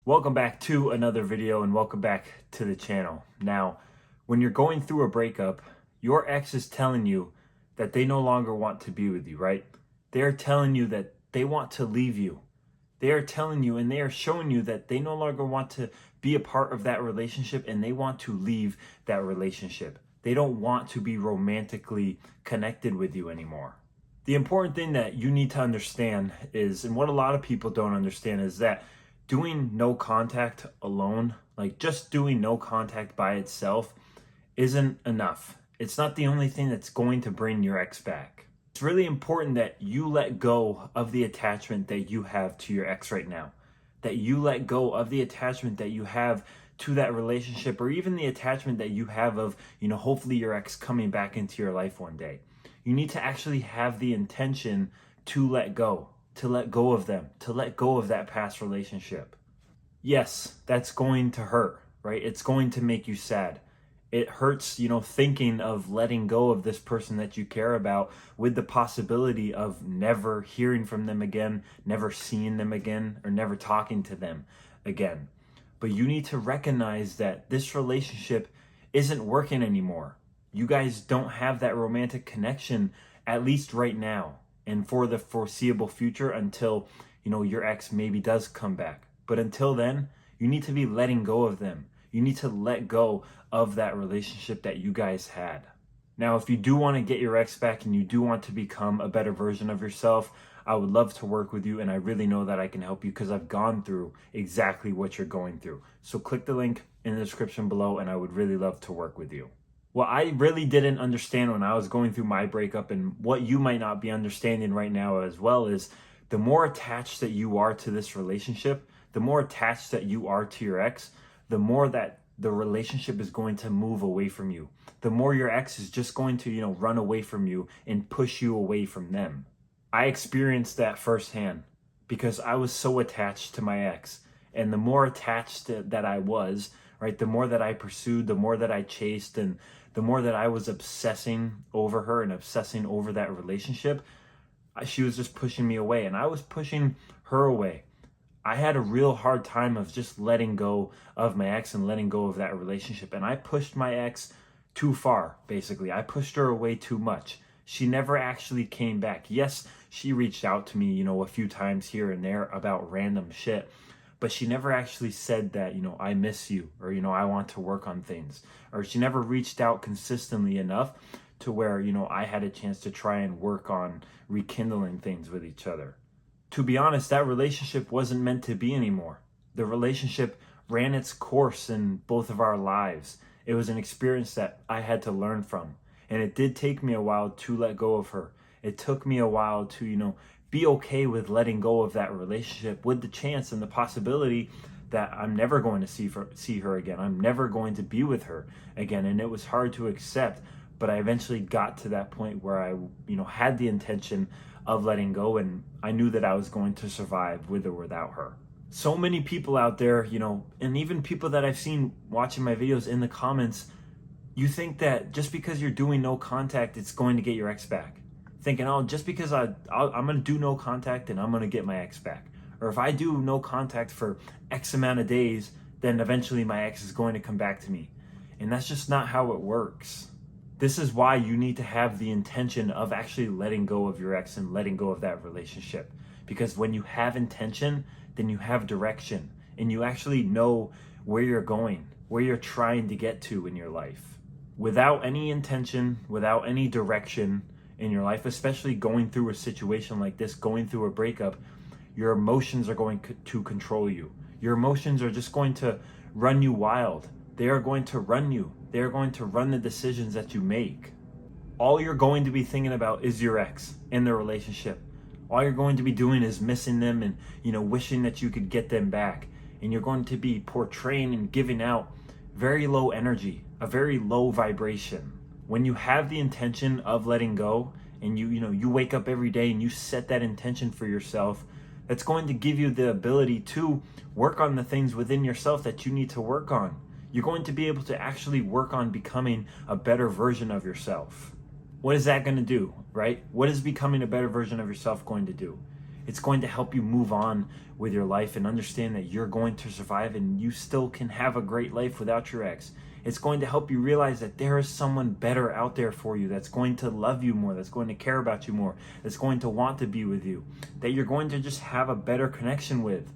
Welcome back to another video and welcome back to the channel. Now, when you're going through a breakup, your ex is telling you that they no longer want to be with you, right? They're telling you that they want to leave you. They are telling you and they are showing you that they no longer want to be a part of that relationship and they want to leave that relationship. They don't want to be romantically connected with you anymore. The important thing that you need to understand is, and what a lot of people don't understand, is that doing no contact alone, like just doing no contact by itself, isn't enough. It's not the only thing that's going to bring your ex back. It's really important that you let go of the attachment that you have to your ex right now. That you let go of the attachment that you have to that relationship, or even the attachment that you have of, hopefully your ex coming back into your life one day. You need to actually have the intention to let go of them, to let go of that past relationship. Yes, that's going to hurt, right? It's going to make you sad. It hurts, thinking of letting go of this person that you care about, with the possibility of never hearing from them again, never seeing them again, or never talking to them again. But you need to recognize that this relationship isn't working anymore. You guys don't have that romantic connection, at least right now, and for the foreseeable future, until, your ex maybe does come back. But until then, you need to be letting go of them. You need to let go of that relationship that you guys had. Now, if you do want to get your ex back and you do want to become a better version of yourself, I would love to work with you, and I really know that I can help you because I've gone through exactly what you're going through. So click the link in the description below, and I would really love to work with you. What I really didn't understand when I was going through my breakup, and what you might not be understanding right now as well, is the more attached that you are to this relationship, the more attached that you are to your ex, the more that the relationship is going to move away from you. The more your ex is just going to, run away from you and push you away from them. I experienced that firsthand because I was so attached to my ex. And the more attached that I was, right, the more that I pursued, the more that I chased, and the more that I was obsessing over her and obsessing over that relationship, she was just pushing me away, and I was pushing her away. I had a real hard time of just letting go of my ex and letting go of that relationship. And I pushed my ex too far, basically. I pushed her away too much. She never actually came back. Yes, she reached out to me, a few times here and there about random shit. But she never actually said that, I miss you, or, I want to work on things. Or she never reached out consistently enough to where, I had a chance to try and work on rekindling things with each other. To be honest, that relationship wasn't meant to be anymore. The relationship ran its course in both of our lives. It was an experience that I had to learn from. And it did take me a while to let go of her. It took me a while to, be okay with letting go of that relationship, with the chance and the possibility that I'm never going to see her again. I'm never going to be with her again. And it was hard to accept, but I eventually got to that point where I, had the intention of letting go, and I knew that I was going to survive with or without her. So many people out there, and even people that I've seen watching my videos in the comments, you think that just because you're doing no contact, it's going to get your ex back. Thinking, oh, just because I'm going to do no contact and I'm going to get my ex back. Or if I do no contact for X amount of days, then eventually my ex is going to come back to me. And that's just not how it works. This is why you need to have the intention of actually letting go of your ex and letting go of that relationship. Because when you have intention, then you have direction. And you actually know where you're going, where you're trying to get to in your life. Without any intention, without any direction in your life, especially going through a situation like this, going through a breakup, your emotions are going to control you. Your emotions are just going to run you wild. They are going to run you. They are going to run the decisions that you make. All you're going to be thinking about is your ex and the relationship. All you're going to be doing is missing them and, wishing that you could get them back. And you're going to be portraying and giving out very low energy, a very low vibration. When you have the intention of letting go, and you wake up every day and you set that intention for yourself, that's going to give you the ability to work on the things within yourself that you need to work on. You're going to be able to actually work on becoming a better version of yourself. What is that going to do, right? What is becoming a better version of yourself going to do? It's going to help you move on with your life and understand that you're going to survive and you still can have a great life without your ex. It's going to help you realize that there is someone better out there for you that's going to love you more, that's going to care about you more, that's going to want to be with you, that you're going to just have a better connection with.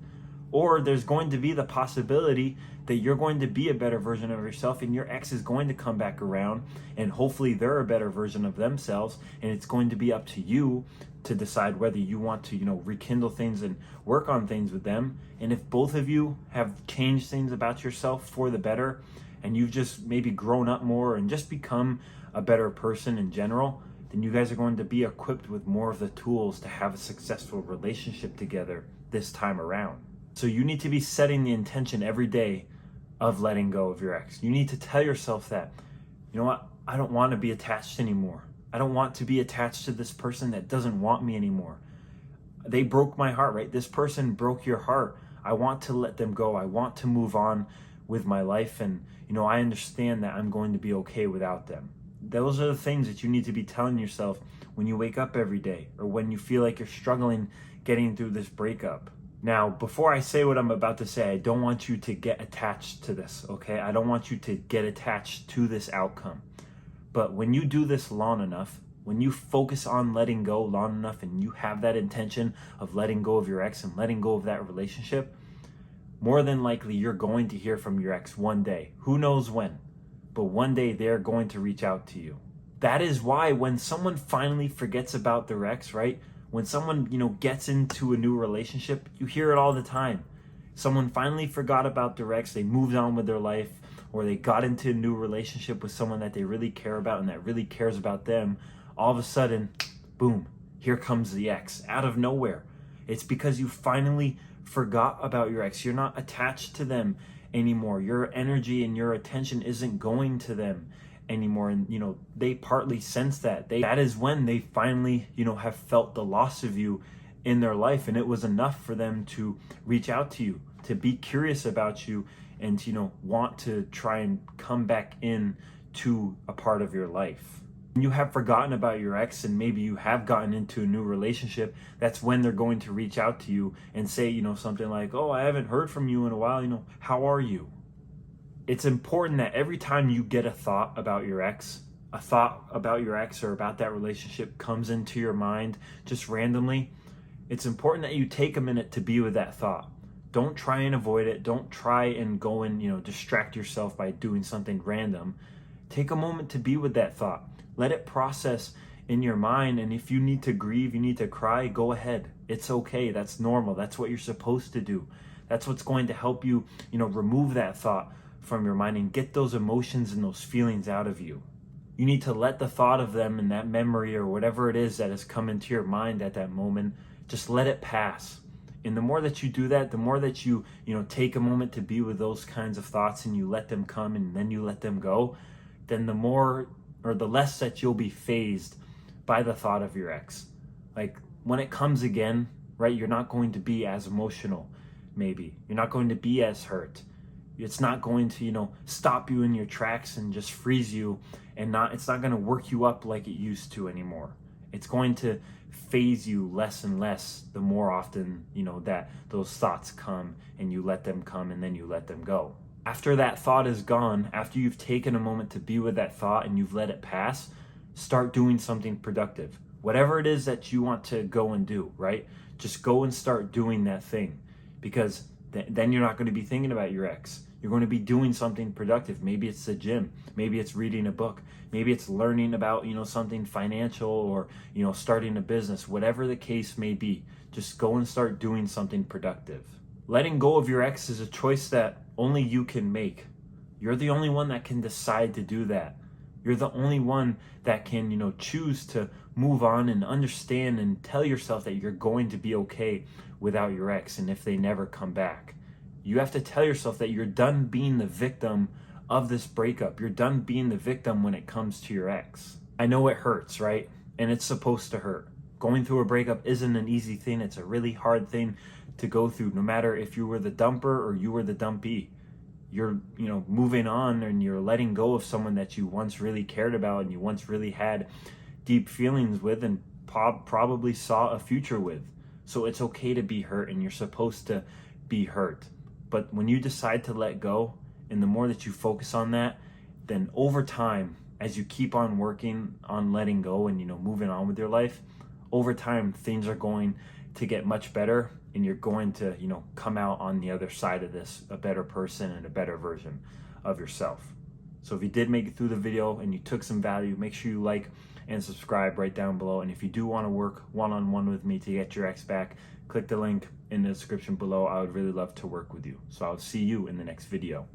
Or there's going to be the possibility that you're going to be a better version of yourself and your ex is going to come back around and hopefully they're a better version of themselves, and it's going to be up to you to decide whether you want to, rekindle things and work on things with them. And if both of you have changed things about yourself for the better and you've just maybe grown up more and just become a better person in general, then you guys are going to be equipped with more of the tools to have a successful relationship together this time around. So you need to be setting the intention every day of letting go of your ex. You need to tell yourself that, you know what, I don't want to be attached anymore. I don't want to be attached to this person that doesn't want me anymore. They broke my heart, right? This person broke your heart. I want to let them go. I want to move on with my life. And, I understand that I'm going to be okay without them. Those are the things that you need to be telling yourself when you wake up every day or when you feel like you're struggling getting through this breakup. Now, before I say what I'm about to say, I don't want you to get attached to this, okay? I don't want you to get attached to this outcome. But when you do this long enough, when you focus on letting go long enough and you have that intention of letting go of your ex and letting go of that relationship, more than likely you're going to hear from your ex one day. Who knows when? But one day they're going to reach out to you. That is why when someone finally forgets about their ex, right? When someone, gets into a new relationship, you hear it all the time. Someone finally forgot about their ex, they moved on with their life, or they got into a new relationship with someone that they really care about and that really cares about them. All of a sudden, boom, here comes the ex out of nowhere. It's because you finally forgot about your ex. You're not attached to them anymore. Your energy and your attention isn't going to them anymore, and they partly sense that. That is when they finally have felt the loss of you in their life, and it was enough for them to reach out to you, to be curious about you, and want to try and come back in to a part of your life. When you have forgotten about your ex and maybe you have gotten into a new relationship, that's when they're going to reach out to you and say something like, oh, I haven't heard from you in a while, how are you? It's important that every time you get a thought about your ex, or about that relationship comes into your mind just randomly, it's important that you take a minute to be with that thought. Don't try and avoid it. Don't try and go and, distract yourself by doing something random. Take a moment to be with that thought. Let it process in your mind. And if you need to grieve, you need to cry, go ahead. It's okay. That's normal. That's what you're supposed to do. That's what's going to help you, remove that thought from your mind and get those emotions and those feelings out of you. You need to let the thought of them and that memory or whatever it is that has come into your mind at that moment, just let it pass. And the more that you do that, the more that you take a moment to be with those kinds of thoughts and you let them come and then you let them go, then the more or the less that you'll be fazed by the thought of your ex. Like when it comes again, right, you're not going to be as emotional, maybe. You're not going to be as hurt. It's not going to, stop you in your tracks and just freeze you, and it's not going to work you up like it used to anymore. It's going to phase you less and less the more often, that those thoughts come and you let them come and then you let them go. After that thought is gone, after you've taken a moment to be with that thought and you've let it pass, start doing something productive. Whatever it is that you want to go and do, right? Just go and start doing that thing, because then you're not going to be thinking about your ex. You're going to be doing something productive. Maybe it's the gym. Maybe it's reading a book. Maybe it's learning about, something financial or, starting a business. Whatever the case may be, just go and start doing something productive. Letting go of your ex is a choice that only you can make. You're the only one that can decide to do that. You're the only one that can, choose to move on and understand and tell yourself that you're going to be okay without your ex and if they never come back. You have to tell yourself that you're done being the victim of this breakup. You're done being the victim when it comes to your ex. I know it hurts, right? And it's supposed to hurt. Going through a breakup isn't an easy thing. It's a really hard thing to go through, no matter if you were the dumper or you were the dumpee. You're, moving on and you're letting go of someone that you once really cared about and you once really had deep feelings with and probably saw a future with. So it's okay to be hurt, and you're supposed to be hurt. But when you decide to let go, and the more that you focus on that, then over time, as you keep on working on letting go and moving on with your life, over time things are going to get much better, and you're going to come out on the other side of this a better person and a better version of yourself. So if you did make it through the video and you took some value, make sure you like and subscribe right down below. And if you do want to work one-on-one with me to get your ex back, click the link in the description below. I would really love to work with you. So I'll see you in the next video.